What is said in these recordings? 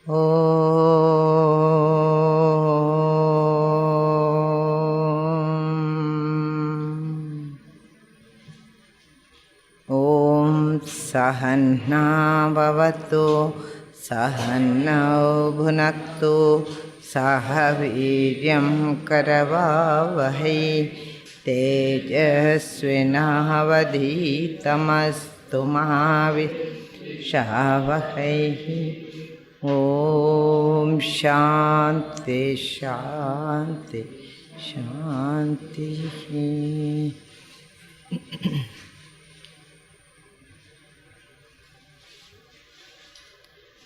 Om Sahana Bhavatu Sahanau Bhunaktu Sahaviryam Karavavahai Tejasvinavadhitamastu Mahavishavahai. Om Shanti Shanti Shanti.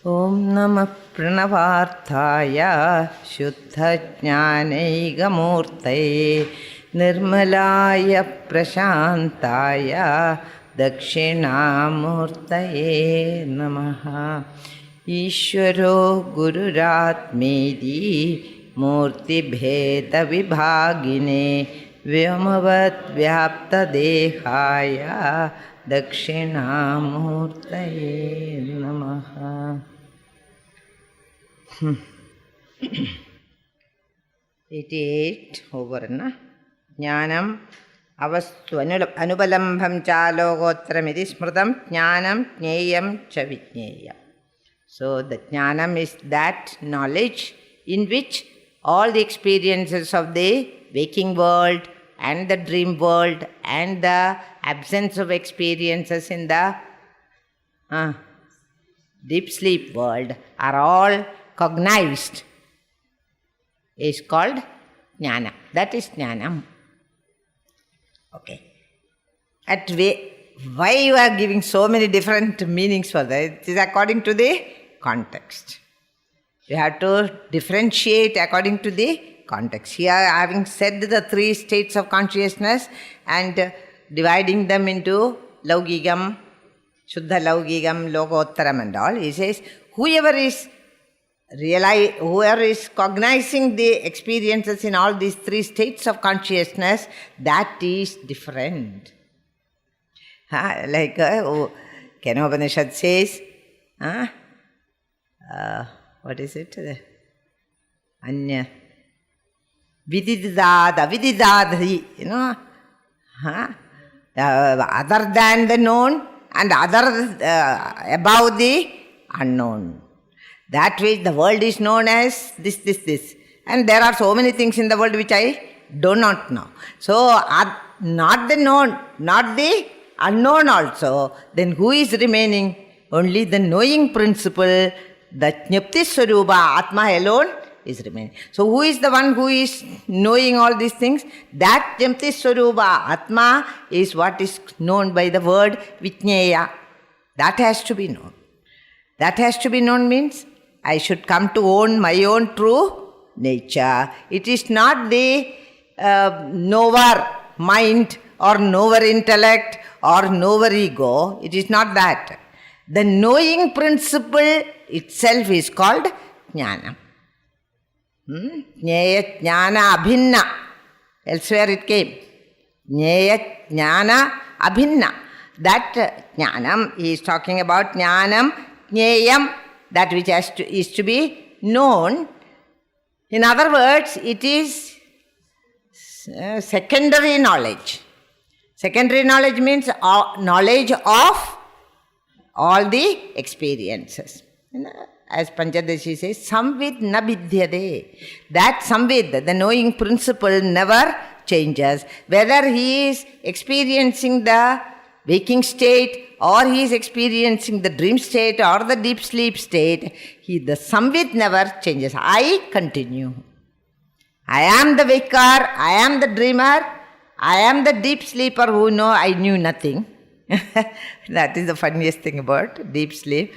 Om Namah Pranavarthaya Shuddha Jnanaigamurtaye Nirmalaya Prashantaya Dakshinamurtaye Namaha. Ishvaro Gururatmedi Murti Bheda Vibhagine Vyamavat Vyapta Dehaya Dakshinamurtaye Namaha. 88 over na. Jnanam avastu anubalambham cha logotramidi smritam jnanam jneyam cha vijneyam. So the jnanam is that knowledge in which all the experiences of the waking world and the dream world and the absence of experiences in the deep sleep world are all cognized, is called jnana. That is jnanam. Okay. Why you are giving so many different meanings for that? It is according to the context. You have to differentiate according to the context. Here, having said the three states of consciousness and dividing them into Laugigam, Shuddha Laugigam, Lokottaram and all, he says, whoever is cognizing the experiences in all these three states of consciousness, that is different. Like Upanishad says, what is it? Anya. Vididad, avididadhi, other than the known and other above the unknown. That which the world is known as this. And there are so many things in the world which I do not know. So, not the known, not the unknown also. Then who is remaining? Only the knowing principle, the Jnapti Swarupa, Atma alone is remaining. So who is the one who is knowing all these things? That Jnapti Swarupa, Atma, is what is known by the word Vijñeya. That has to be known. That has to be known means I should come to own my own true nature. It is not the knower mind or knower intellect or knower ego. It is not that. The knowing principle itself is called jnana. Jnaya jnana abhinna. Elsewhere it came. Jnaya jnana abhinna. That jnanam, he is talking about jnanam, jneyam, that which is to be known. In other words, it is secondary knowledge. Secondary knowledge means knowledge of all the experiences. As Panchadashi says, samvid na bidhyade. That samvid, the knowing principle, never changes. Whether he is experiencing the waking state or he is experiencing the dream state or the deep sleep state, the samvid never changes. I continue. I am the waker, I am the dreamer, I am the deep sleeper who I knew nothing. That is the funniest thing about deep sleep.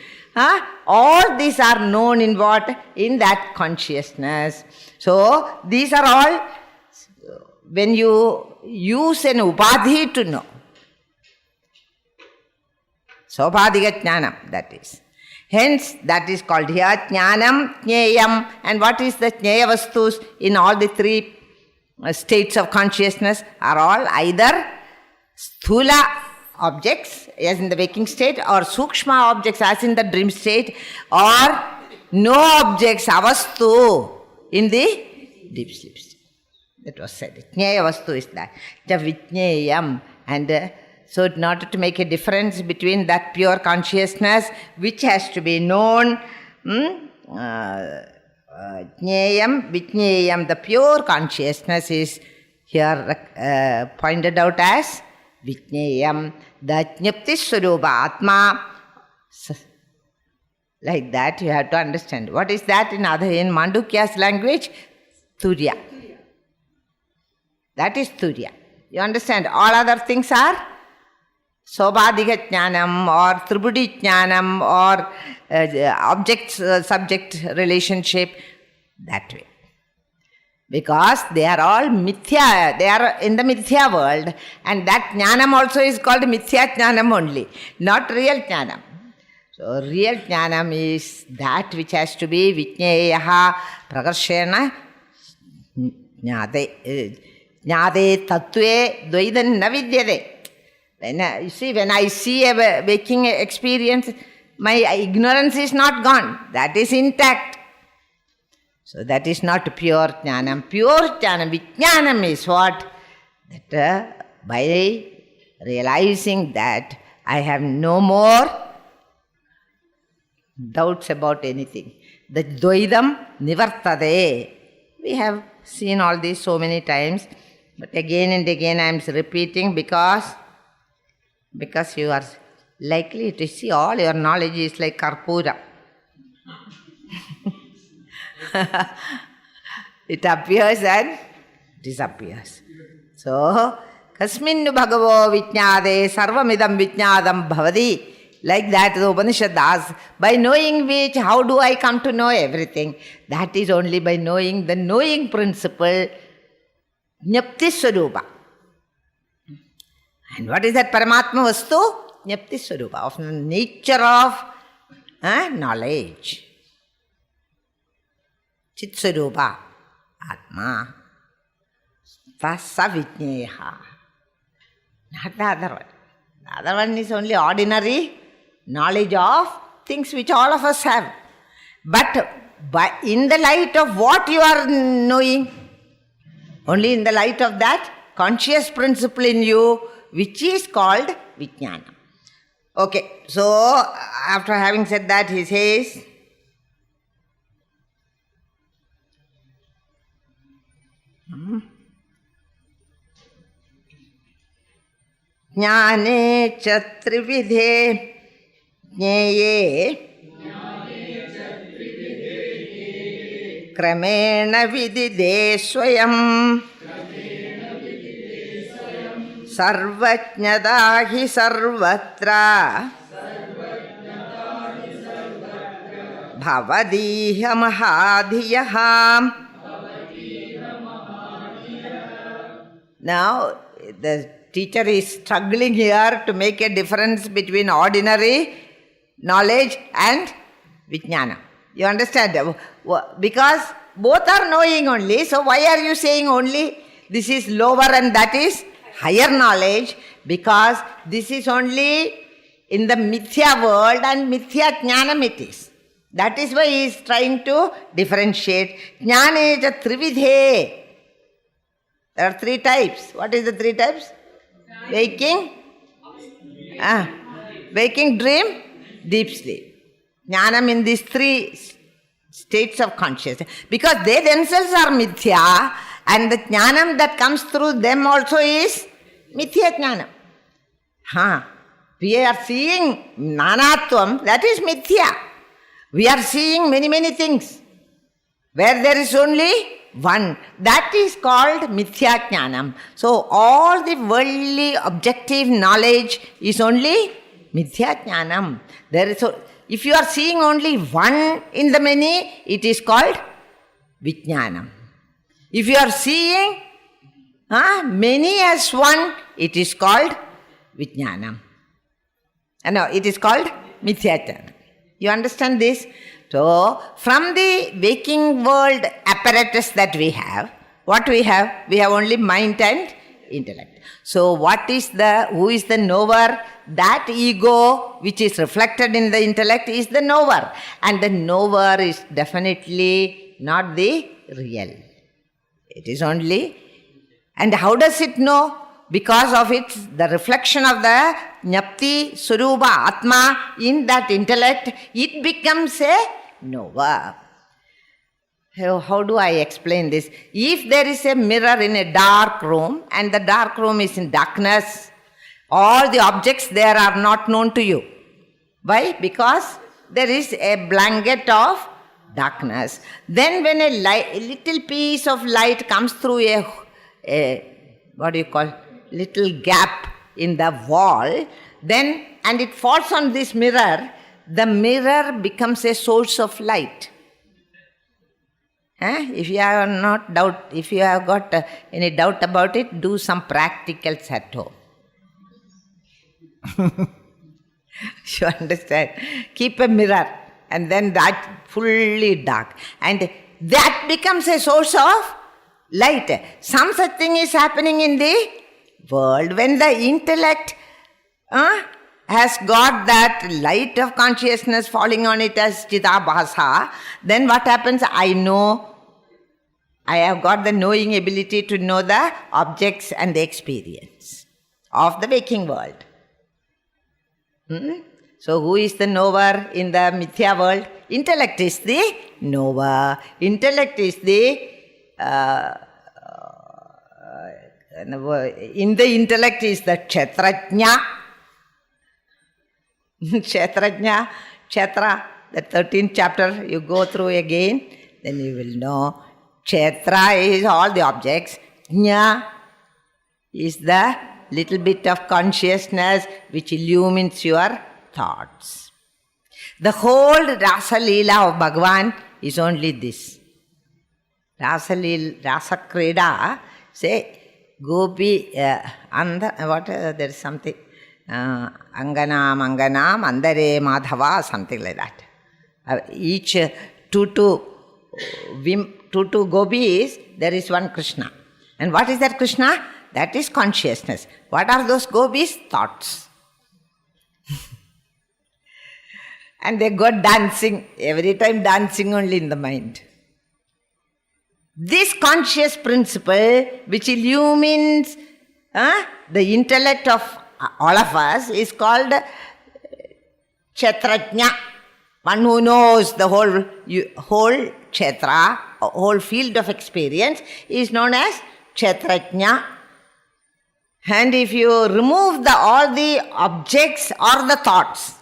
All these are known in what? In that consciousness. So, these are all, when you use an upadhi to know. Sopadhiga jnanam, that is. Hence, that is called here jnanam, jneyam. And what is the jneya vastus in all the three states of consciousness? Are all either sthula objects as in the waking state or sukshma objects as in the dream state or no objects, avastu, in the deep sleep state. That was said. Jnaya vastu is that. Ja vijnayam. And so in order to make a difference between that pure consciousness which has to be known, jnayam, vijnayam, the pure consciousness is here pointed out as vijnayam, the jnapti swarupa atma. Like that you have to understand. What is that in Mandukya's language? Turya. That is Turya. You understand? All other things are Sobhadika Jnanam or Tribudi Jnanam or object-subject relationship, that way. Because they are all mithya, they are in the mithya world, and that Jnanam also is called mithya Jnanam only, not real Jnanam. So real Jnanam is that which has to be Vijnayaha Prakarshena Jnade. Jnade tattve dvaidan na vidyade. When I see a waking experience, my ignorance is not gone. That is intact. So that is not pure jnanam. Pure jnanam, vijnanam is what? That by realizing that I have no more doubts about anything. The dvaidam nivartade. We have seen all this so many times. But again and again I am repeating because you are likely to see all your knowledge is like karpura. It appears and disappears. So, kasminnu bhagavo vijnade sarvamidam vijnadam bhavadi. Like that the Upanishad asks, by knowing which, how do I come to know everything? That is only by knowing the knowing principle, Jnapti Swarupa. And what is that Paramatma Vastu? Jnapti Swarupa, of the nature of knowledge. Chit Swarupa, Atma. Tasa Vijnayaha. Not the other one. The other one is only ordinary knowledge of things which all of us have. But in the light of what you are knowing, only in the light of that conscious principle in you, which is called Vijnana. Okay, so after having said that, he says, Jnane cha trividhe jneye kramena vidide swayam sarvajnada hi sarvatra bhavadiha mahadhiyaha. Now, the teacher is struggling here to make a difference between ordinary knowledge and Vijnana. You understand? Because both are knowing only, so why are you saying only this is lower and that is higher knowledge? Because this is only in the mithya world and mithya jnanam it is. That is why he is trying to differentiate. Jnane ja trividhe. There are three types. What is the three types? Waking, waking, dream, deep sleep. Jnanam in these three states of consciousness. Because they themselves are mithya, and the jnanam that comes through them also is mithya jnanam. We are seeing nanatvam, that is mithya. We are seeing many, many things where there is only one. That is called mithya jnanam. So all the worldly objective knowledge is only mithya jnanam. If you are seeing only one in the many, it is called vijnanam. If you are seeing many as one, it is called vijnanam. No, it is called mithya jnanam. You understand this? So, from the waking world apparatus that we have, what we have? We have only mind and intellect. So, who is the knower? that ego which is reflected in the intellect is the knower. And the knower is definitely not the real. It is only. And how does it know? Because of the reflection of the Jnapti Surupa Atma in that intellect, it becomes a knower. How do I explain this? If there is a mirror in a dark room and the dark room is in darkness, all the objects there are not known to you. Why? Because there is a blanket of darkness. Then when a little piece of light comes through little gap in the wall, then and it falls on this mirror, the mirror becomes a source of light. If you have got any doubt about it, do some practicals at home. You understand? Keep a mirror and then that fully dark, and that becomes a source of light. Some such thing is happening in the world. When the intellect has got that light of consciousness falling on it as Chidabhasa, then what happens? I have got the knowing ability to know the objects and the experience of the waking world. So who is the knower in the Mithya world? Intellect is the knower. Intellect is the in the intellect is the Kshetrajna. Kshetrajna, Kshetra, the 13th chapter you go through again, then you will know. Kshetra is all the objects. Jna is the little bit of consciousness which illumines your thoughts. The whole Rasa Leela of Bhagavan is only this. Rasa Krida, say, Gopi, there is something, Anganam, Andare Madhava, something like that. Each two gopis, there is one Krishna. And what is that Krishna? That is consciousness. What are those gopis? Thoughts. And they go dancing, every time dancing only in the mind. This conscious principle which illumines the intellect of all of us is called Kshetrajna. One who knows the whole Kshetra, whole field of experience is known as Kshetrajna. And if you remove all the objects or the thoughts,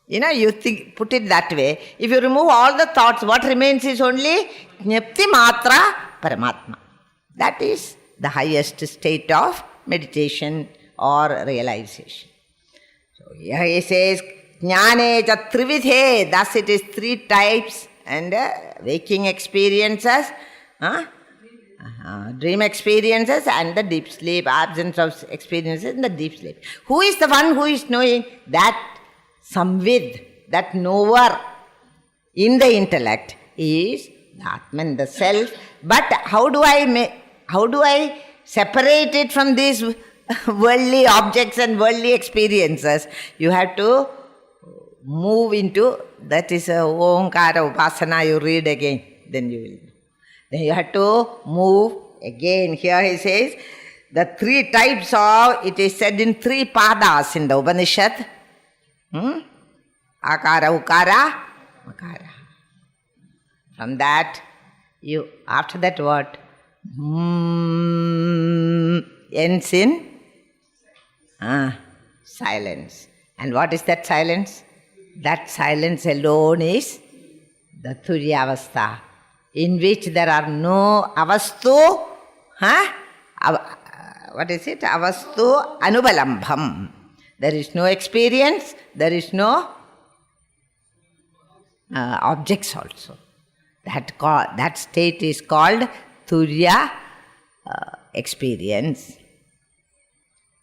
you put it that way, if you remove all the thoughts, what remains is only Jnapti Matra Paramatma. That is the highest state of meditation or realization. So here he says, Jnane cha trividhe, thus it is three types, and waking experiences, dream experiences and the deep sleep, absence of experiences in the deep sleep. Who is the one who is knowing? That Samvid, that knower in the intellect is the Atman, the self. But how do I separate it from these worldly objects and worldly experiences? You have to move into, that is Omkara Upasana, you read again, then you will. Then you have to move again. Here he says, the three types of, it is said in three padas in the Upanishad. Akara, Ukara, Makara. From that, after that what? Ends in silence. And what is that silence? That silence alone is the Turyavastha, in which there are no avastu, what is it? Avastu anubalambham. There is no experience, there is no objects also. That state is called Turya experience.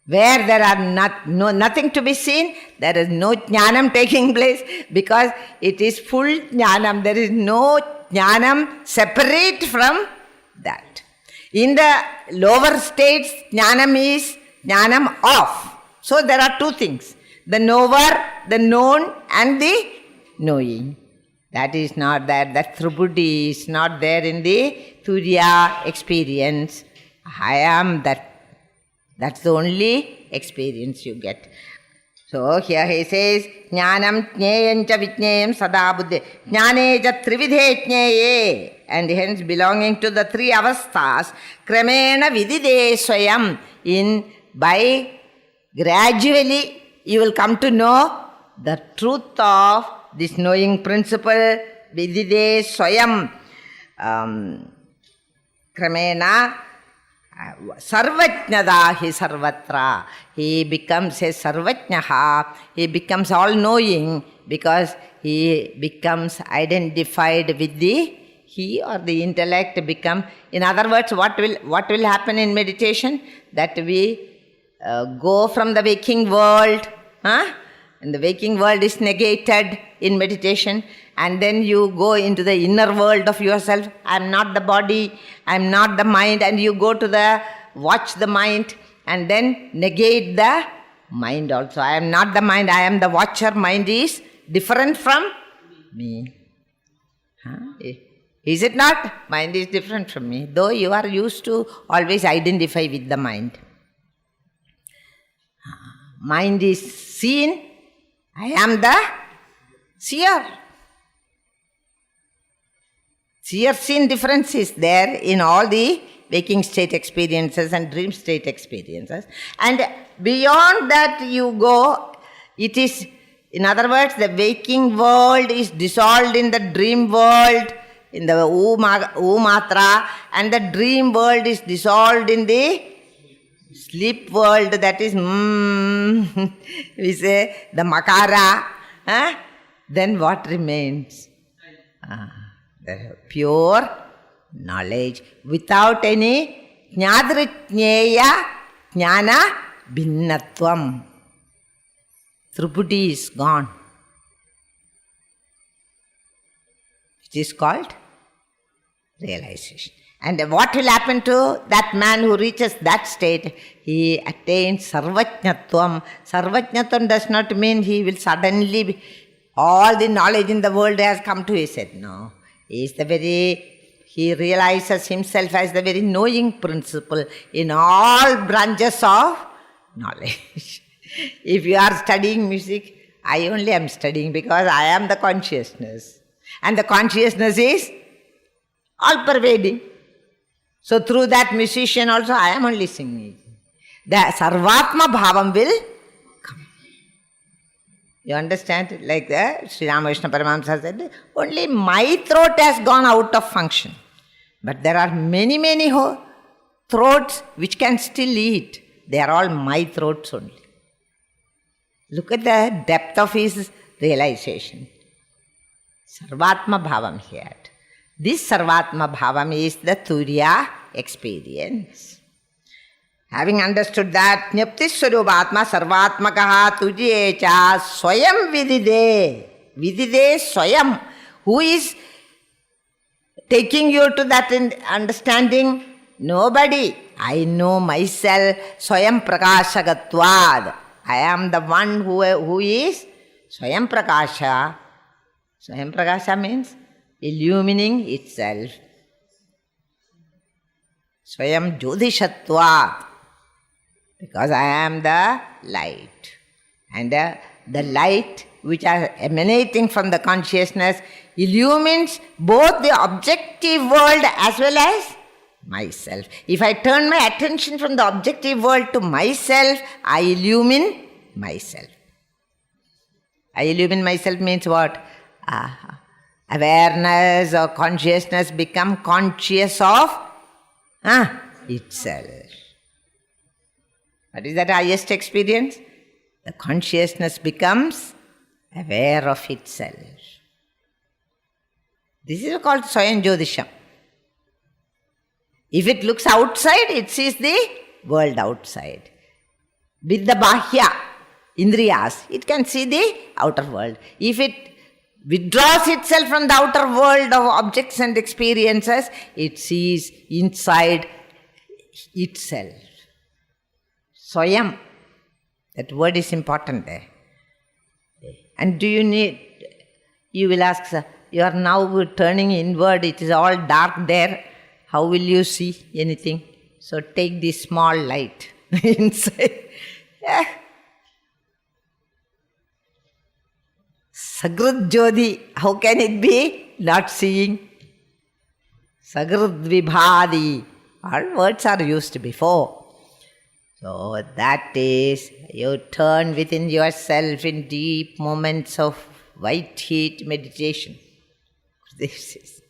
Where there are nothing to be seen, there is no jnanam taking place, because it is full jnanam. There is no jnanam separate from that. In the lower states, jnanam is jnanam off. So there are two things. The knower, the known and the knowing. That is not there. That Tribhuti is not there in the Turiya experience. I am that. That's the only experience you get. So here he says, Jnanam jneyam cha vijneyam sada buddhe. Jnane cha trividhe jneye. And hence belonging to the three avasthas, kramena vidide swayam. By gradually you will come to know the truth of this knowing principle, vidide swayam. Kramena sarvajnadahi sarvatra. He becomes a sarvajnaha. He becomes all-knowing because he becomes identified with the he or the intellect become. In other words, what will happen in meditation? That we go from the waking world, and the waking world is negated in meditation, and then you go into the inner world of yourself. I am not the body, I am not the mind, and you go to watch the mind and then negate the mind also. I am not the mind, I am the watcher. Mind is different from me. Is it not? Mind is different from me, though you are used to always identify with the mind. Mind is seen, I am the seer. Seer-seen difference is there in all the waking state experiences and dream state experiences. And beyond that you go, it is, in other words, the waking world is dissolved in the dream world, in the Umatra, and the dream world is dissolved in the sleep world, that is, we say, the Makara. Then what remains? The pure knowledge without any jnadritjneya jnana bhinnatvam. Tribhuti is gone. It is called realization. And what will happen to that man who reaches that state? He attains sarvajnatvam. Sarvajnatvam does not mean he will suddenly, all the knowledge in the world has come to his head. No. He realizes himself as the very knowing principle in all branches of knowledge. If you are studying music, I only am studying because I am the consciousness. And the consciousness is all-pervading. So through that musician also I am only singing. The Sarvatma Bhavam will come. You understand? Like the Sri Ramakrishna Paramahamsa said, only my throat has gone out of function. But there are many, many throats which can still eat. They are all my throats only. Look at the depth of his realization. Sarvatma Bhavam here. This Sarvatma Bhavam is the Turiya experience. Having understood that, Jnapti Swarupaatma Sarvatmakaha Turiyecha Swayam Vidide. Vidide Swayam. Who is taking you to that understanding? Nobody. I know myself. Swayam Prakashagatvad. I am the one who is Swayam Prakasha. Swayam Prakasha means illumining itself. Swayam Jyotishatvat. Because I am the light. And the light which are emanating from the consciousness illumines both the objective world as well as myself. If I turn my attention from the objective world to myself, I illumine myself. I illumine myself means what? Awareness or consciousness become conscious of itself. What is that highest experience? The consciousness becomes aware of itself. This is called Swayam Jyotisham. If it looks outside, it sees the world outside. With the Bahya, Indriyas, it can see the outer world. If it withdraws itself from the outer world of objects and experiences, it sees inside itself. Swayam, that word is important there. And you will ask, sir, you are now turning inward, it is all dark there. How will you see anything? So take this small light inside. Yeah. Sagrad Jyoti, how can it be not seeing? Sagrad Vibhadi, all words are used before. So that is, you turn within yourself in deep moments of white heat meditation. This is,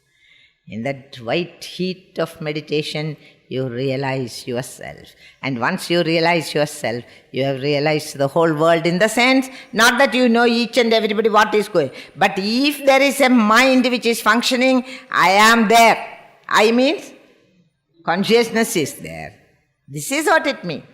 in that white heat of meditation, you realize yourself. And once you realize yourself, you have realized the whole world, in the sense, not that you know each and everybody what is going, but if there is a mind which is functioning, I am there. I means consciousness is there. This is what it means.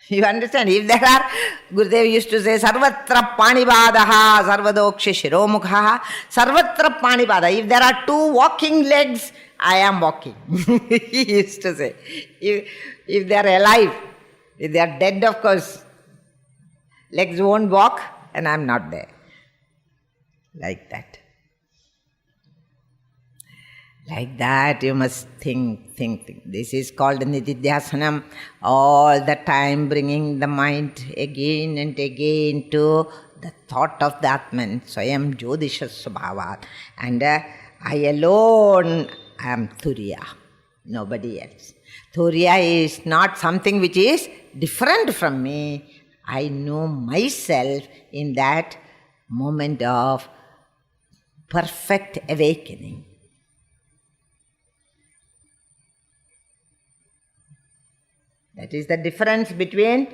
You understand? If there are, Gurudev used to say, Sarvatra Panibadaha, Sarvadokshi Shiromukha, Sarvatra Panibada. If there are two walking legs, I am walking. He used to say. If they are alive, if they are dead, of course, legs won't walk and I am not there. Like that. Like that, you must think. This is called Nididhyasanam. All the time bringing the mind again and again to the thought of the Atman, Swayam Jyodisha Subhavat. And I alone am Turiya, nobody else. Turiya is not something which is different from me. I know myself in that moment of perfect awakening. That is the difference between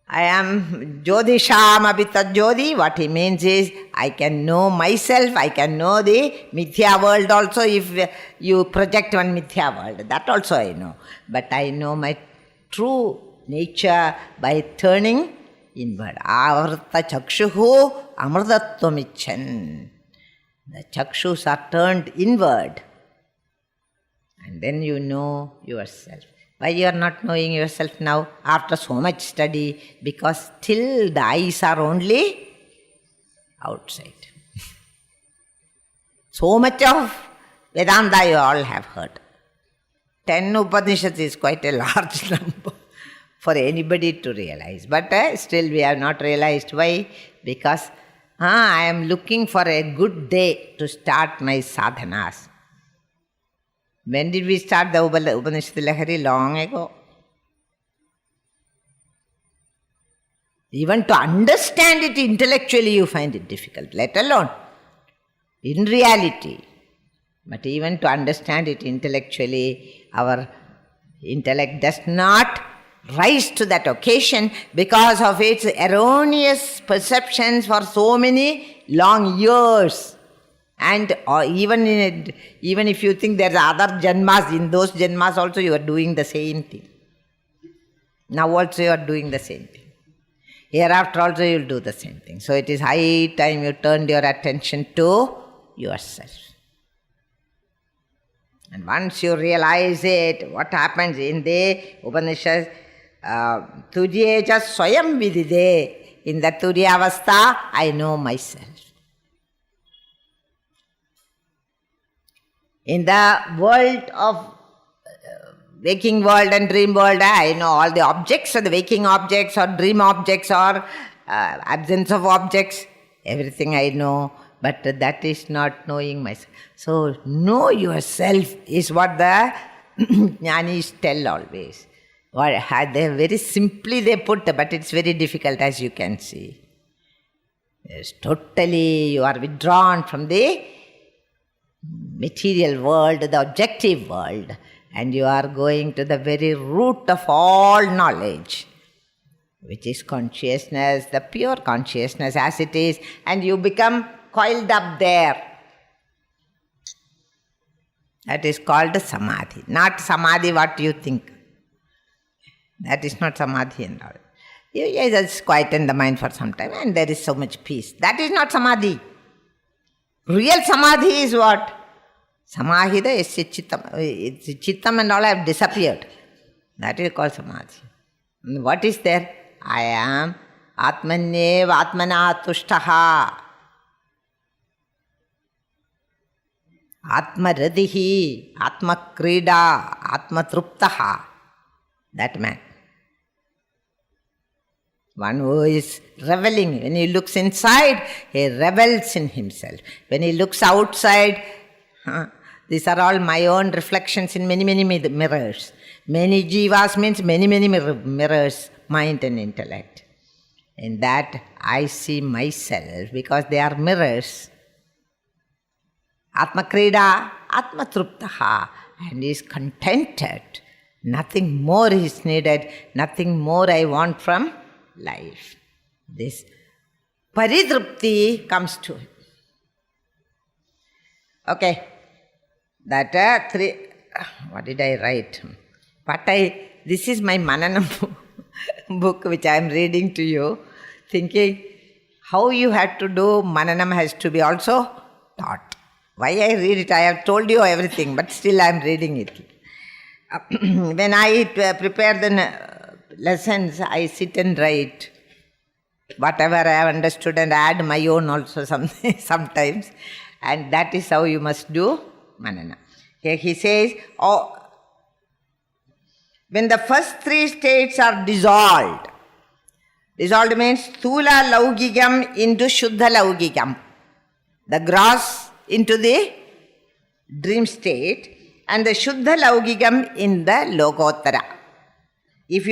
I am Jyodisham Abhita Jyoti. What he means is, I can know myself, I can know the Mithya world also. If you project one Mithya world, that also I know. But I know my true nature by turning inward. Avarta chakshuhu amrtattvamichan. The chakshus are turned inward. And then you know yourself. Why you are not knowing yourself now after so much study? Because still the eyes are only outside. So much of Vedanta you all have heard. 10 Upanishads is quite a large number for anybody to realize. But still we have not realized. Why? Because I am looking for a good day to start my sadhanas. When did we start the Upanishad Lahari? Long ago. Even to understand it intellectually you find it difficult, let alone in reality. But even to understand it intellectually, our intellect does not rise to that occasion because of its erroneous perceptions for so many long years. And even if you think there are other janmas, in those janmas also you are doing the same thing. Now also you are doing the same thing. Hereafter also you will do the same thing. So it is high time you turned your attention to yourself. And once you realize it, what happens in the Upanishad? Tujyeja swayam vidide. In the Turiya avastha, I know myself. In the world of waking world and dream world, I know all the objects, or the waking objects or dream objects or absence of objects, everything I know, but that is not knowing myself. So know yourself is what the jnanis tell always. They very simply they put, but it's very difficult, as you can see. Yes, totally you are withdrawn from the material world, the objective world, and you are going to the very root of all knowledge, which is consciousness, the pure consciousness as it is, and you become coiled up there. That is called samadhi. Not samadhi what you think. That is not samadhi and all. You just quieten the mind for some time and there is so much peace. That is not samadhi. Real samadhi is what? Samahida is chittam and all have disappeared. That is called samadhi. And what is there? I am Atmanyev Atmana Tushtaha. Atma Radihi, Atma Krida, Atma Truptaha. That man. One who is reveling. When he looks inside, he revels in himself. When he looks outside, these are all my own reflections in many, many mirrors. Many jivas means many, many mirrors, mind and intellect. In that I see myself because they are mirrors. Atma Krida, Atma Truptaha, and is contented. Nothing more is needed, nothing more I want from life. This paridrupti comes to him. Okay, that what did I write? This is my Mananam book which I am reading to you, thinking how you had to do Mananam has to be also taught. Why I read it, I have told you everything, but still I am reading it. When I prepare the lessons, I sit and write whatever I have understood and add my own also sometimes. And that is how you must do Manana. Here he says, when the first three states are dissolved means Sthula Laugikam into Shuddha Laugikam, the gross into the dream state, and the Shuddha Laugikam in the Lokottara. If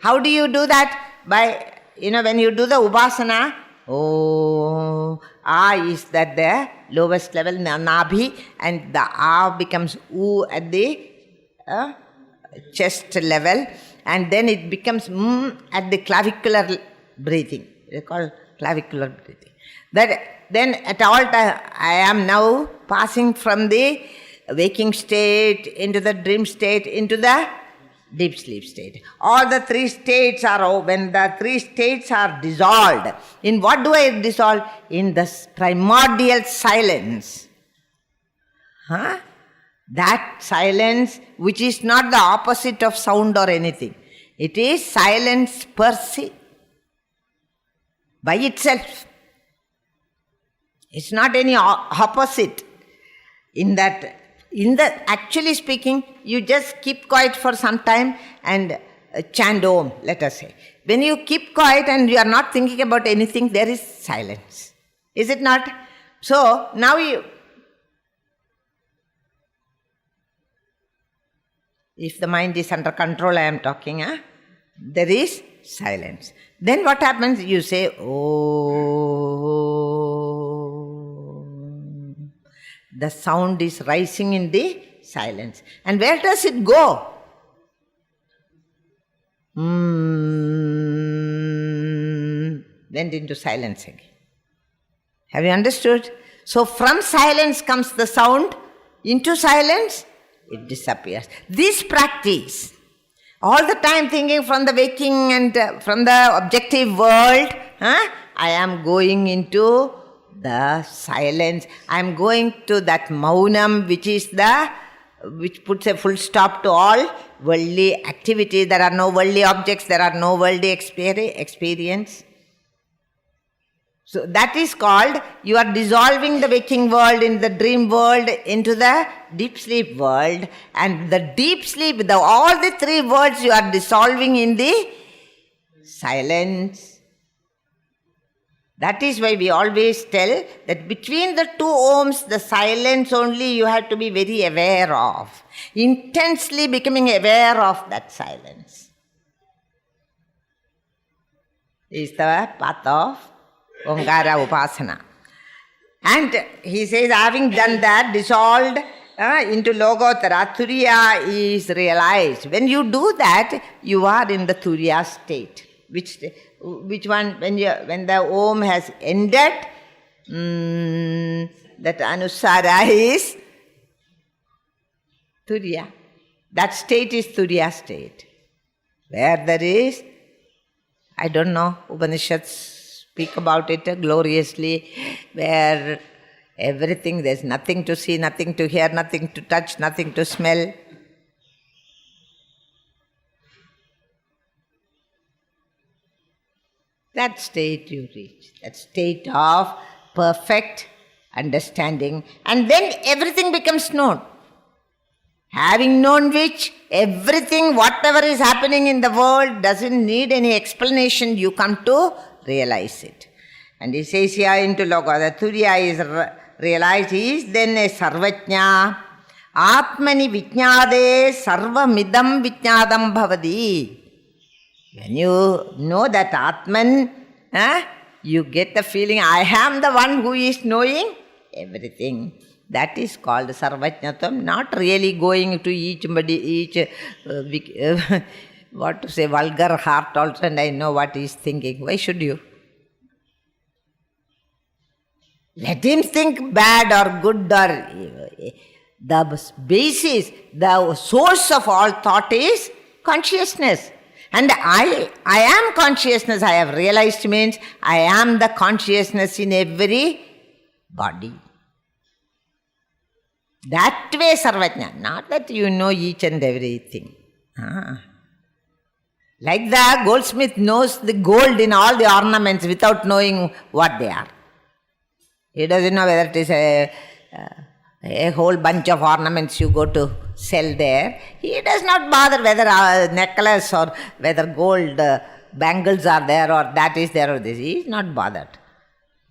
how do you do that? By, when you do the Upasana, is that the lowest level, Nabhi, and the becomes U at the chest level, and then it becomes at the clavicular breathing. They call clavicular breathing. Then at all time, I am now passing from the waking state into the dream state into the deep sleep state. All the three states are, when the three states are dissolved, in what do I dissolve? In the primordial silence. That silence which is not the opposite of sound or anything. It is silence per se, by itself. It's not any opposite. Actually speaking, you just keep quiet for some time and chant Om, let us say. When you keep quiet and you are not thinking about anything, there is silence. Is it not? So, now if the mind is under control, I am talking, there is silence. Then what happens? You say, the sound is rising in the silence. And where does it go? Went into silence again. Have you understood? So from silence comes the sound, into silence, it disappears. This practice, all the time thinking from the waking and from the objective world, I am going into the silence. I am going to that maunam, which puts a full stop to all worldly activity. There are no worldly objects, there are no worldly experience. So that is called, you are dissolving the waking world in the dream world into the deep sleep world, and the deep sleep, all the three worlds you are dissolving in the silence. That is why we always tell that between the two Oms, the silence only you have to be very aware of, intensely becoming aware of that silence. Is the path of Omkara Upasana. And he says, having done that, dissolved into Lokottara, Turiya is realized. When you do that, you are in the Turiya state. Which one? When the Om has ended, that Anusara is Turiya. That state is Turiya state. Where there is, I don't know, Upanishads speak about it gloriously, where everything, there's nothing to see, nothing to hear, nothing to touch, nothing to smell. That state you reach, that state of perfect understanding, and then everything becomes known. Having known which, everything, whatever is happening in the world doesn't need any explanation, you come to realize it. And he says here into Loka, the Turiya is realized, he is then a Sarvajna. Atmani Vijnade Sarvamidam Vijnadam Bhavadi. When you know that Atman, you get the feeling, I am the one who is knowing everything. That is called Sarvajnatam, not really going to each what to say, vulgar heart also, and I know what he is thinking. Why should you? Let him think bad or good or the basis, the source of all thought is consciousness. And I am consciousness, I have realized means I am the consciousness in every body. That way Sarvajna, not that you know each and everything. Like the goldsmith knows the gold in all the ornaments without knowing what they are. He doesn't know whether it is a whole bunch of ornaments you go to sell there. He does not bother whether a necklace or whether gold bangles are there or that is there or this. He is not bothered.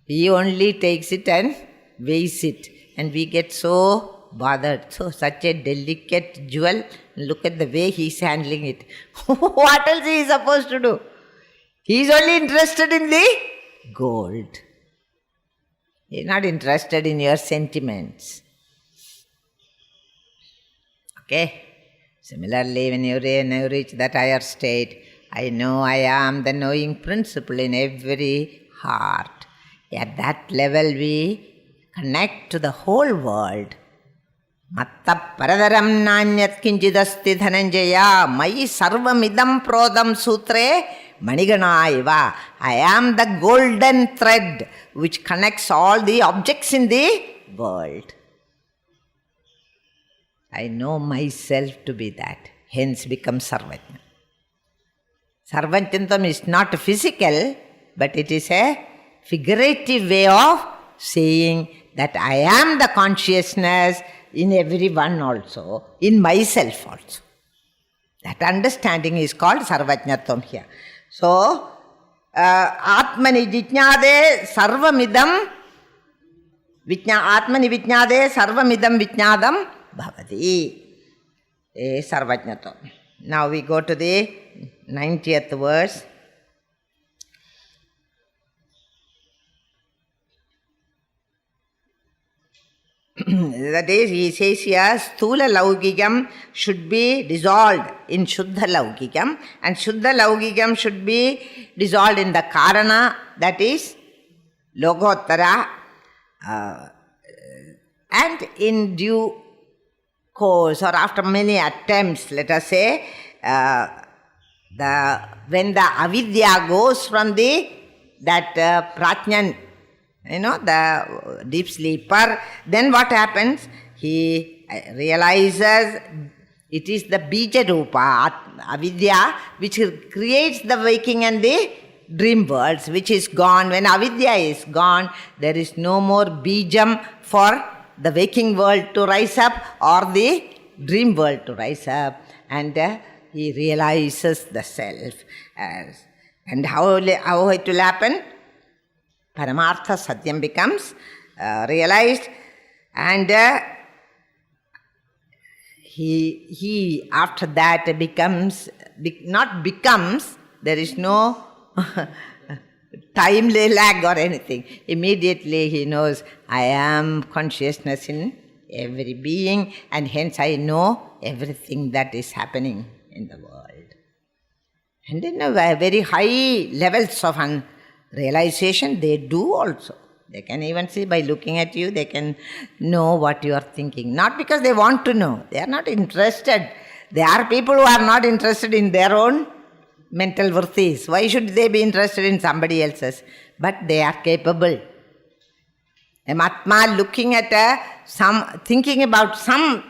He only takes it and weighs it. And we get so bothered. So such a delicate jewel. Look at the way he is handling it. What else he is supposed to do? He is only interested in the gold. He is not interested in your sentiments. Okay? Similarly, when you reach that higher state, I know I am the knowing principle in every heart. At that level, we connect to the whole world. Matta paradaram nanyat kinjidasti dhananjaya mai sarvamidam prodam sutre maniganaiva. I am the golden thread which connects all the objects in the world. I know myself to be that, hence become Sarvajna. Sarvajnantam is not physical, but it is a figurative way of saying that I am the consciousness in everyone also, in myself also. That understanding is called Sarvajnatam here. So, Atmani Vijnade Sarvamidam Atmani Vijnade Sarvamidam Vijnadam Bhavati. Sarvajnatam. Now we go to the 90th verse. That is, he says here, Sthula Laukikam should be dissolved in Shuddha Laukikam, and Shuddha Laukikam should be dissolved in the Karana, that is Lokottara, and in due course or after many attempts, let us say, when the avidya goes from that prajnan, the deep sleeper, then what happens? He realizes it is the bija rupa, avidya, which creates the waking and the dream worlds, which is gone. When avidya is gone, there is no more bijam for the waking world to rise up or the dream world to rise up. And he realizes the self. And how it will happen? Paramartha Satyam becomes realized, and he after that there is no time lag or anything. Immediately he knows I am consciousness in every being, and hence I know everything that is happening in the world. And in a very high levels of realization, they do also. They can even see by looking at you, they can know what you are thinking. Not because they want to know, they are not interested. There are people who are not interested in their own mental vrittis. Why should they be interested in somebody else's? But they are capable. A Mahatma looking at thinking about some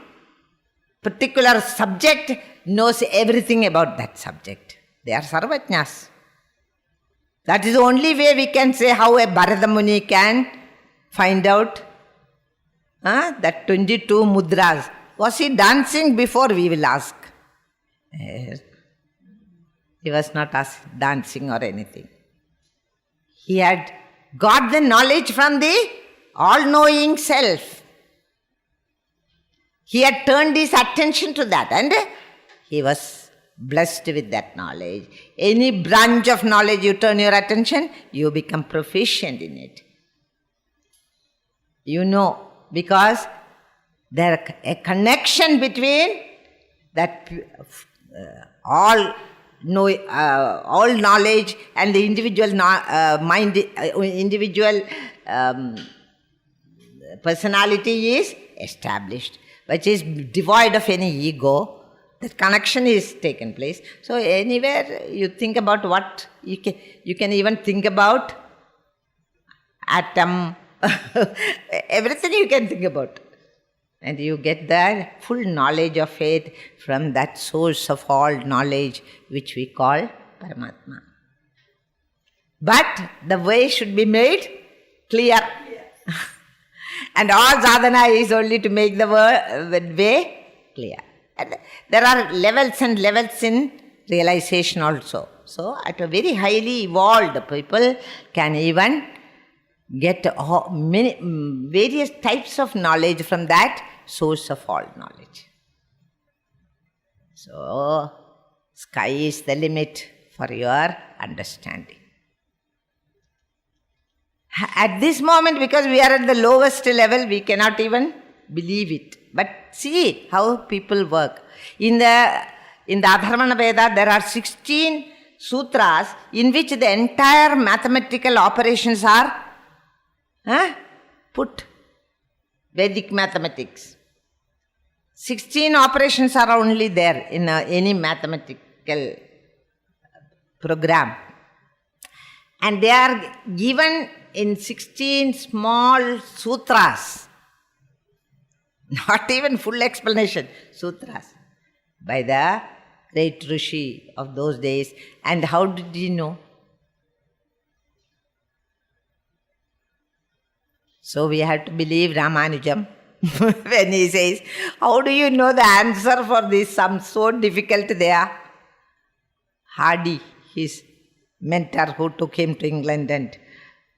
particular subject knows everything about that subject. They are Sarvajnas. That is the only way we can say how a Bharata Muni can find out that 22 mudras. Was he dancing before, we will ask. He was not dancing or anything. He had got the knowledge from the all-knowing self. He had turned his attention to that and he was blessed with that knowledge. Any branch of knowledge you turn your attention, you become proficient in it. You know, because there is a connection between that all knowledge and the individual mind, individual personality is established, which is devoid of any ego. That connection is taken place. So anywhere you think about what you can even think about atom, everything you can think about. And you get that full knowledge of it from that source of all knowledge which we call Paramatma. But the way should be made clear. And all sadhana is only to make the way clear. And there are levels and levels in realization also. So at a very highly evolved people can even get many various types of knowledge from that source of all knowledge. So sky is the limit for your understanding. At this moment, because we are at the lowest level, we cannot even believe it. But see how people work. In the Atharvana Veda, there are 16 sutras in which the entire mathematical operations are put. Vedic mathematics. 16 operations are only there in any mathematical program. And they are given in 16 small sutras. Not even full explanation. Sutras. By the great Rishi of those days. And how did he know? So we have to believe Ramanujam when he says, how do you know the answer for this sum so difficult there? Hardy, his mentor who took him to England and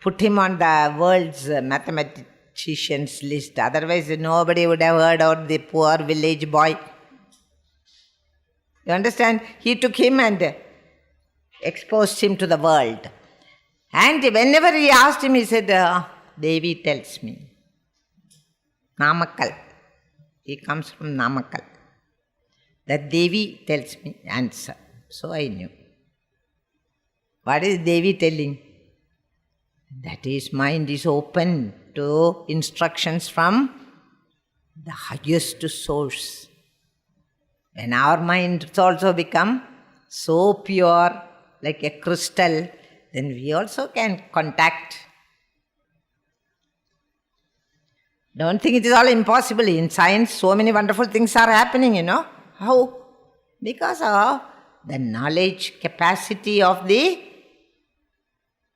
put him on the world's mathematicians list. Otherwise nobody would have heard of the poor village boy. You understand? He took him and exposed him to the world. And whenever he asked him, he said, Devi tells me. Namakkal. He comes from Namakkal. That Devi tells me answer. So I knew. What is Devi telling? That his mind is open to instructions from the highest source. When our minds also become so pure, like a crystal, then we also can contact. Don't think it is all impossible. In science, so many wonderful things are happening, you know. How? Because of the knowledge capacity of the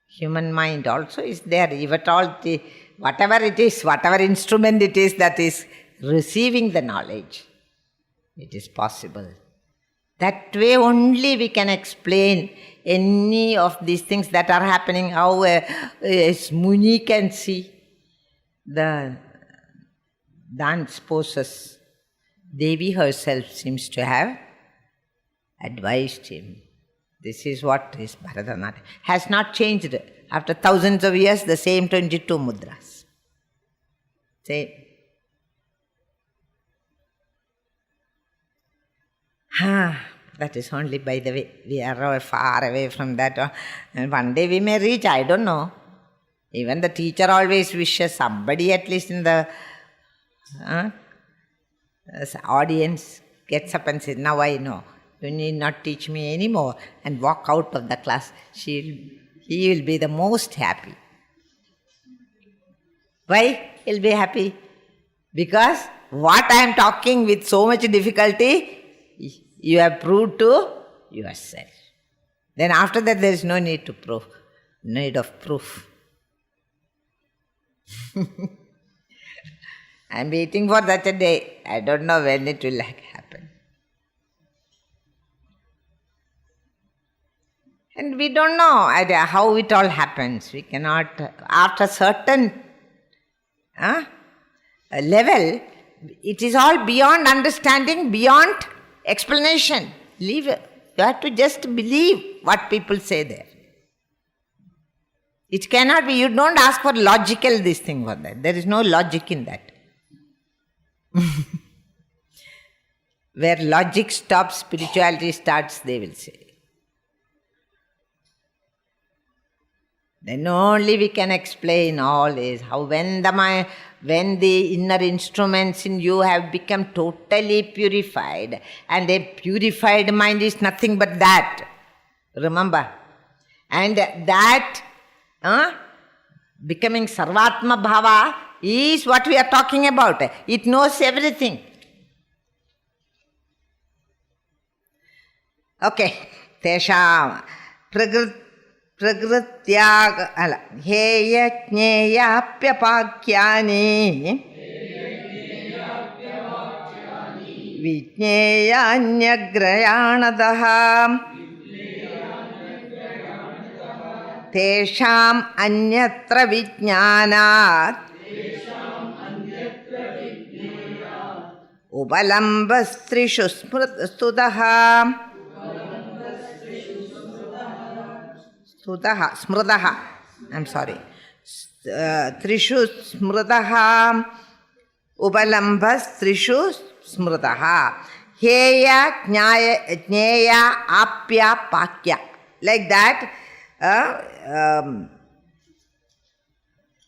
human mind also is there. If at all, whatever it is, whatever instrument it is that is receiving the knowledge, it is possible. That way only we can explain any of these things that are happening, how a Muni can see the dance poses. Devi herself seems to have advised him. This is what is Bharatanatyam. Has not changed. After thousands of years, the same 22 mudras. Same. That is only by the way. We are far away from that. And one day we may reach, I don't know. Even the teacher always wishes somebody at least in the audience gets up and says, now I know. You need not teach me anymore, and walk out of the class. He will be the most happy. Why he'll be happy? Because what I am talking with so much difficulty, you have proved to yourself. Then after that there is no need to prove. need of proof. I'm waiting for that a day. I don't know when it will happen. And we don't know how it all happens. We cannot, after certain level, it is all beyond understanding, beyond explanation. You have to just believe what people say there. It cannot be, you don't ask for logical this thing for that. There is no logic in that. Where logic stops, spirituality starts, they will say. Then only we can explain all this. How when the inner instruments in you have become totally purified, and a purified mind is nothing but that. Remember? And that becoming Sarvatma Bhava is what we are talking about. It knows everything. Okay. Tesham Pragrityaga Heya Jneyapyapakyani Vijneyanyagrayanadaha Tesham Anyatra Vijnanat Ubalambastrishu Studaha Smradaha. I'm sorry. Trishu Smradaha Ubalambas Trishu Smradaha Heya Jneya Apya Pakya. Like that,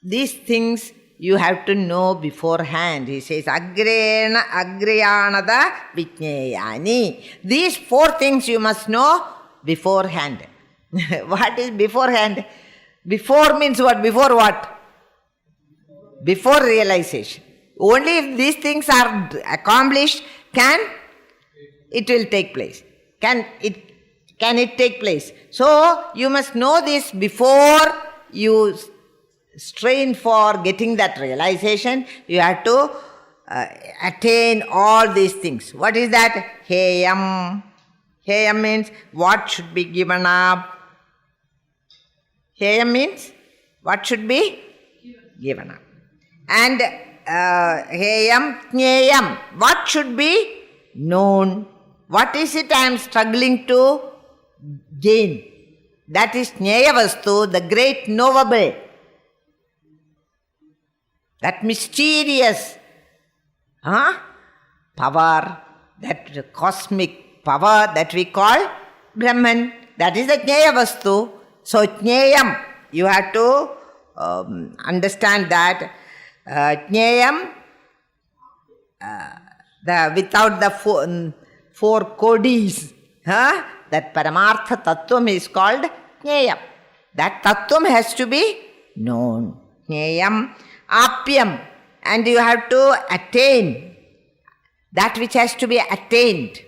these things you have to know beforehand. He says, Agriyanada Vijneyani. These 4 things you must know beforehand. What is beforehand? Before means what? Before what? Before realization. Only if these things are accomplished, it will take place. Can it take place? So, you must know this before you strain for getting that realization. You have to attain all these things. What is that? Heyam. Heyam means what should be given up. Heyam means what should be given up. And Heyam, Jneyam, what should be known. What is it I am struggling to gain? That is Jneya Vastu, the great knowable. That mysterious power, that cosmic power that we call Brahman. That is the Jneya Vastu. So, Jneyam, you have to understand that Jneyam, without the four kodis, that Paramartha Tattvam is called Jneyam. That Tattvam has to be known. Jneyam, Apyam, and you have to attain that which has to be attained.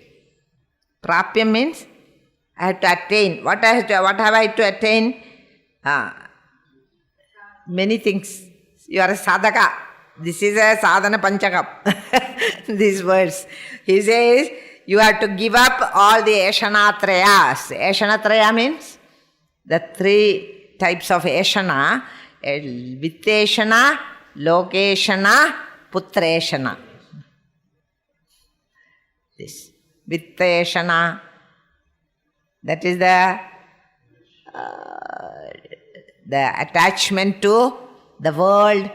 Prapyam means I have to attain. What have I to attain? Many things. You are a sadhaka. This is a sadhana panchakam. These words. He says, you have to give up all the eshanatrayas. Eshanatraya means the 3 types of eshana. Vitteshana, Lokeshana, Putreshana. This. Vitteshana. That is the attachment to the world,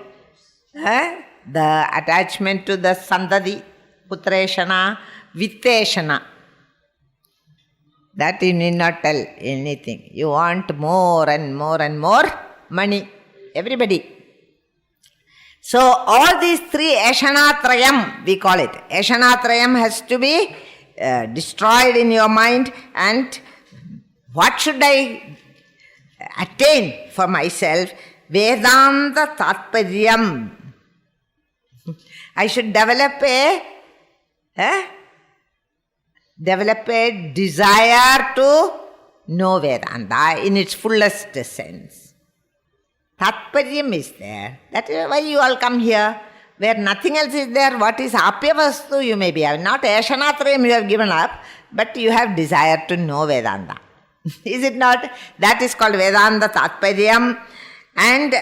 the attachment to the sandadi, putreshana, vitteshana. That you need not tell anything. You want more and more and more money. Everybody. So all these 3 Eshanatrayam, we call it. Eshanatrayam has to be destroyed in your mind, and what should I attain for myself? Vedanta Tatparyam. I should develop a desire to know Vedanta in its fullest sense. Tatparyam is there. That is why you all come here. Where nothing else is there, what is Apyavastu you may be having. Not Ashanatrayam you have given up, but you have desire to know Vedanta. Is it not? That is called Vedanta Tatparyam. And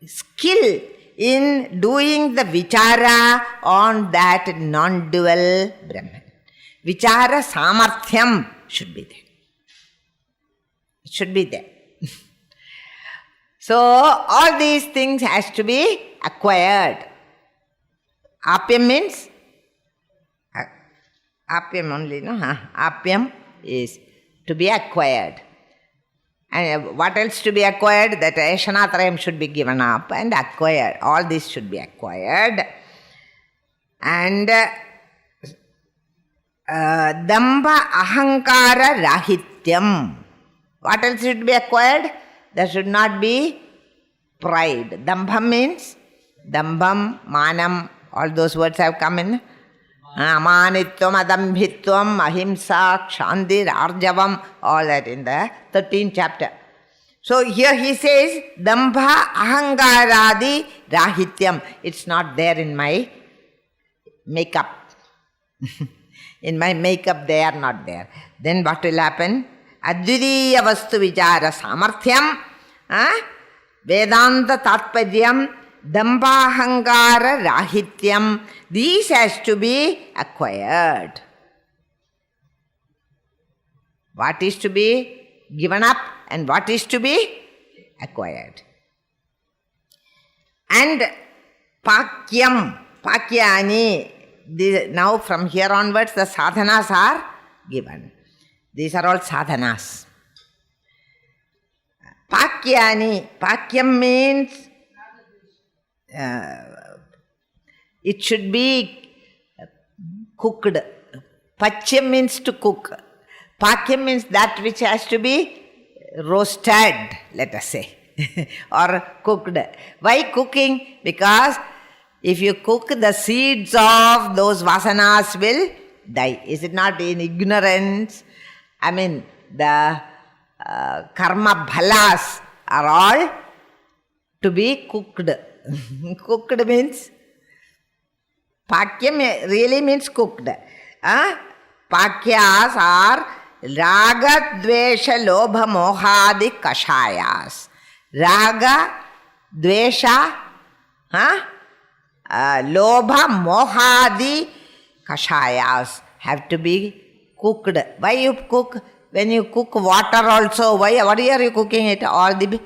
skill in doing the vichara on that non-dual Brahman. Vichara samarthyam should be there. It should be there. So, all these things has to be acquired. Apyam means? Apyam only, no? Apyam is to be acquired. And what else to be acquired? That Ashanatrayam should be given up and acquired. All this should be acquired. And Damba Ahankara Rahityam. What else should be acquired? There should not be pride. Dambham means? Dambham, Manam, all those words have come in. Amanitvam, Adambhitvam, Ahimsa, Kshantir, Arjavam, all that in the 13th chapter. So here he says, Dambha Ahangaradi Rahityam. It's not there in my makeup. In my makeup they are not there. Then what will happen? Adviriya Vastu Vichara Samarthyam, Vedanta Tatparyam, Dambahangara Rahityam. These has to be acquired. What is to be given up and what is to be acquired. And Pakyam, Pakyani, now from here onwards the sadhanas are given. These are all sadhanas. Pakyani, Pakyam means it should be cooked. Pachyam means to cook. Pakyam means that which has to be roasted, let us say, or cooked. Why cooking? Because if you cook, the seeds of those vasanas will die. Is it not in ignorance? I mean, the karma bhalas are all to be cooked. Cooked means, Pakyam really means cooked. Pakyas are Raga, Dvesha, Lobha, Mohadi, Kashayas. Raga, Dvesha, Lobha, Mohadi, Kashayas have to be cooked. Why you cook? When you cook water also, why? What are you cooking it? All the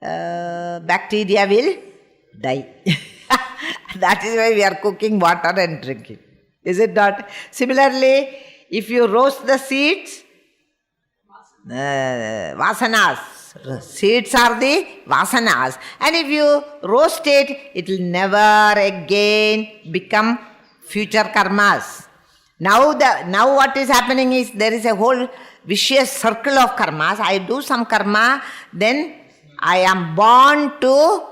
bacteria will die. That is why we are cooking water and drinking. Is it not? Similarly, if you roast the seeds, vasanas, seeds are the vasanas. And if you roast it, it will never again become future karmas. Now what is happening is there is a whole vicious circle of karmas. I do some karma, then I am born to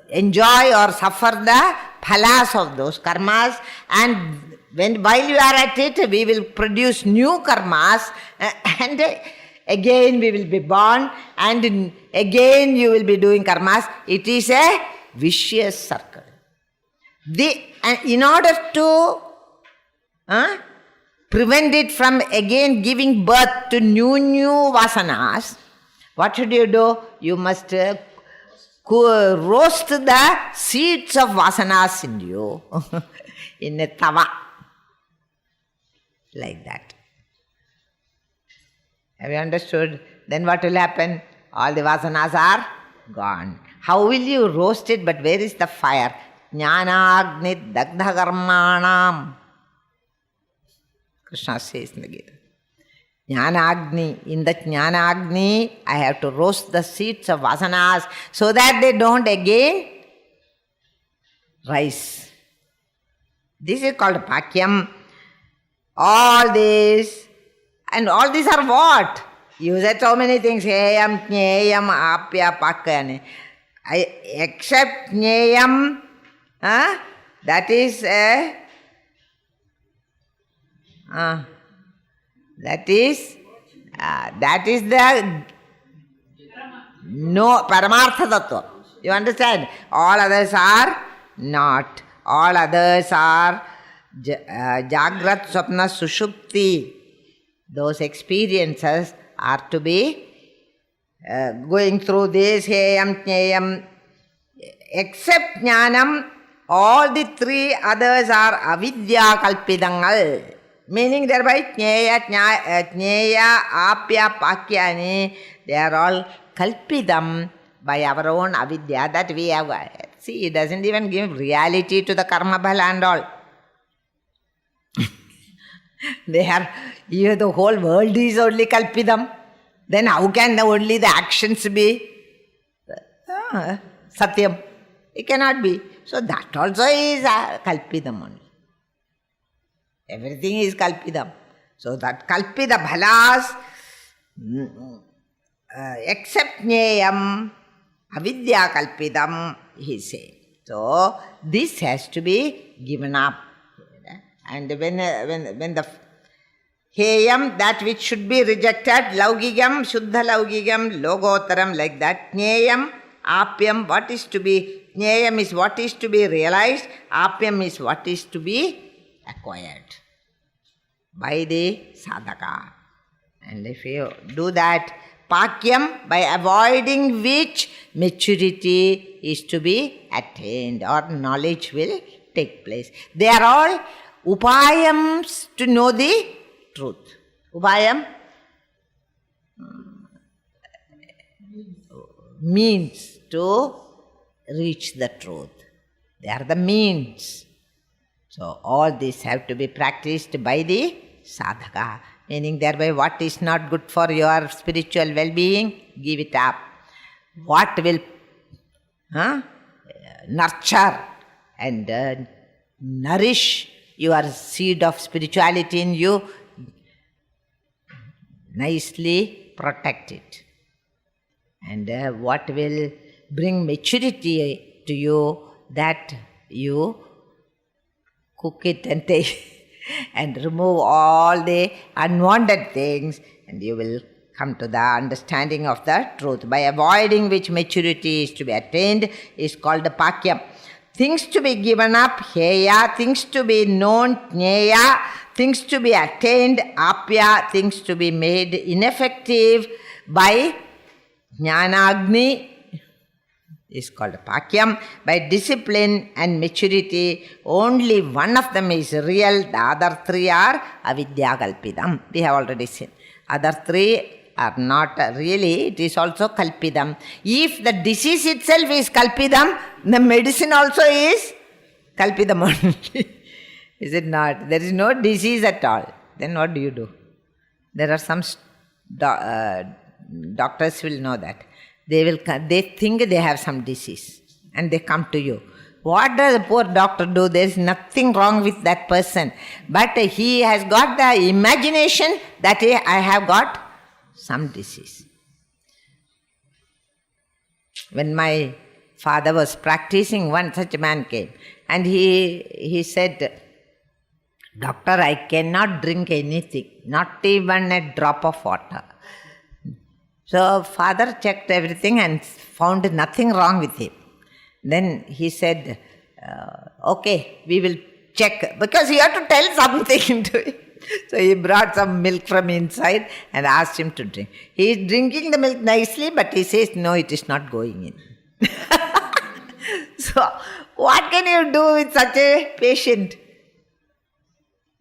enjoy or suffer the phalas of those karmas, and while you are at it, we will produce new karmas, and again we will be born, and again you will be doing karmas. It is a vicious circle. And in order to prevent it from again giving birth to new vasanas, what should you do? You must roast the seeds of vasanas in you in a tawa. Like that. Have you understood? Then what will happen? All the vasanas are gone. How will you roast it? But where is the fire? Jnanagni dagdha karmanam. Krishna says in the Gita. Jnanagni. In the Jnanagni, I have to roast the seeds of vasanas so that they don't again rise. This is called Pakyam. All these, and all these are what? You said so many things. Heyam, Jneyam, Apya, Pakyani. Except Jneyam, that is That is the no Paramartha Tattva. You understand? All others are not. All others are Jagrat, Swapna, Sushupti. Those experiences are to be going through this, Heyam, Jneyam. Except Jnanam, all the three others are Avidya Kalpidangal. Meaning thereby Jneya, Apya, Pakyani, they are all Kalpidam by our own Avidya that we have. See, it doesn't even give reality to the karma bhala and all. They are, even the whole world is only Kalpidam. Then how can only the actions be Satyam? It cannot be. So that also is Kalpidam only. Everything is Kalpidam. So that Kalpida bhalas, except Jneyam, Avidya Kalpidam, he said. So this has to be given up. And when the Heyam, that which should be rejected, Laugigam, Shuddha Laugigam, Logotaram, like that, Jneyam, Apyam, what is to be, Jneyam is what is to be realized, Apyam is what is to be acquired by the sadhaka. And if you do that, Pakyam, by avoiding which maturity is to be attained or knowledge will take place. They are all upayams to know the truth. Upayam means to reach the truth. They are the means. So all these have to be practiced by the sadhaka. Meaning thereby what is not good for your spiritual well-being, give it up. What will nurture and nourish your seed of spirituality in you, nicely protect it. And what will bring maturity to you, that you cook it and take and remove all the unwanted things, and you will come to the understanding of the truth, by avoiding which maturity is to be attained, is called the Pakyam. Things to be given up, Heya, things to be known, Jneya, things to be attained, Apya, things to be made ineffective by Jnanagni, is called Pakyam. By discipline and maturity, only one of them is real, the other three are Avidya Kalpidam. We have already seen. Other three are not really, it is also Kalpidam. If the disease itself is Kalpidam, the medicine also is Kalpidam only. Is it not? There is no disease at all. Then what do you do? There are some doctors will know that. They think they have some disease and they come to you. What does the poor doctor do? There is nothing wrong with that person. But he has got the imagination that I have got some disease. When my father was practicing, one such a man came and he said, "Doctor, I cannot drink anything, not even a drop of water." So father checked everything and found nothing wrong with him. Then he said, okay, we will check, because you have to tell something to him. So he brought some milk from inside and asked him to drink. He is drinking the milk nicely, but he says, no, it is not going in. So what can you do with such a patient?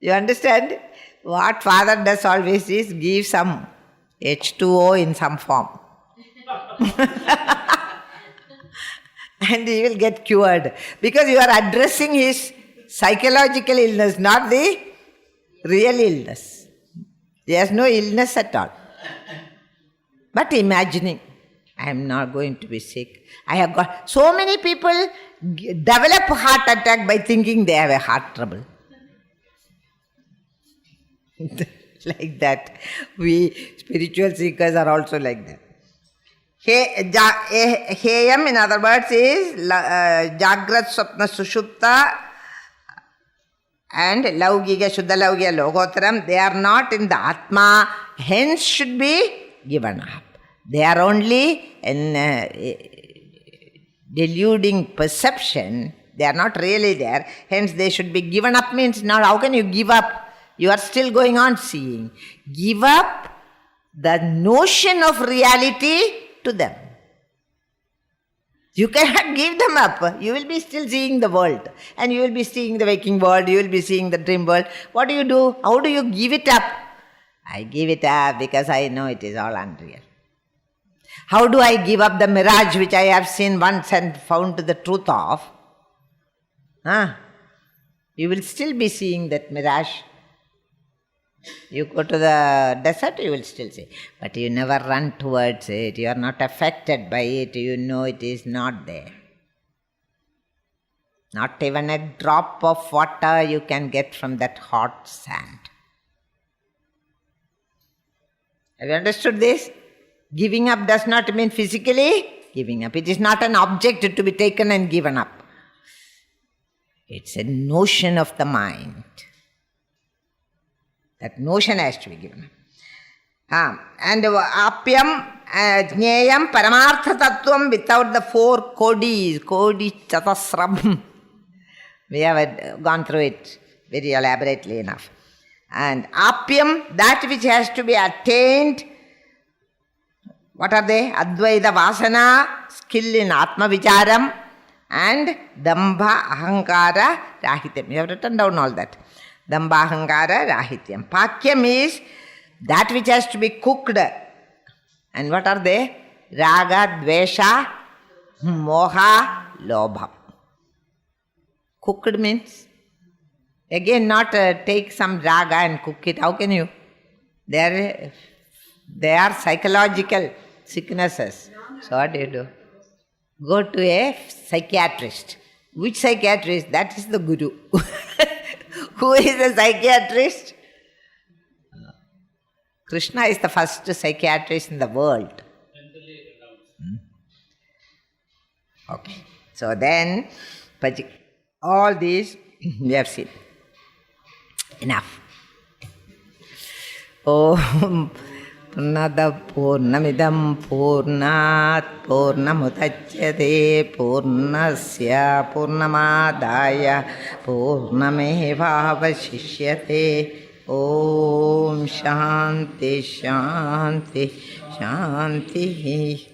You understand? What father does always is give some H2O in some form. And he will get cured. Because you are addressing his psychological illness, not the real illness. He has no illness at all. But imagining, I am not going to be sick. I have got so many people develop heart attack by thinking they have a heart trouble. Like that. We spiritual seekers are also like that. Heyam, in other words, is Jagrat, Swapna, Sushupta and Laugiga, Shuddha Laugiga, Logotaram. They are not in the Atma hence should be given up. They are only deluding perception. They are not really there. Hence they should be given up means now how can you give up? You are still going on seeing. Give up the notion of reality to them. You cannot give them up. You will be still seeing the world. And you will be seeing the waking world. You will be seeing the dream world. What do? How do you give it up? I give it up because I know it is all unreal. How do I give up the mirage which I have seen once and found the truth of? You will still be seeing that mirage. You go to the desert, you will still see. But you never run towards it. You are not affected by it. You know it is not there. Not even a drop of water you can get from that hot sand. Have you understood this? Giving up does not mean physically giving up. It is not an object to be taken and given up. It's a notion of the mind. That notion has to be given up. And apyam, jneyam, paramartha tattvam without the 4 kodis, kodi chatasram. We have gone through it very elaborately enough. And apyam, that which has to be attained. What are they? Advaita vasana, skill in atma vicharam, and dambha ahankara rahityam. You have written down all that. Dambha ahankara rahityam. Pakyam is that which has to be cooked. And what are they? Raga, dvesha, moha, lobha. Cooked means? Again, not take some raga and cook it. How can you? They are psychological sicknesses. So what do you do? Go to a psychiatrist. Which psychiatrist? That is the guru. Who is a psychiatrist? Krishna is the first psychiatrist in the world. Okay. So then, all these we have seen. Enough. Om Purnada Purnamidam Purnat Purnamudachyate Purnasya Purnamadaya Purnameva Vashishyate. Om Shanti Shanti Shanti.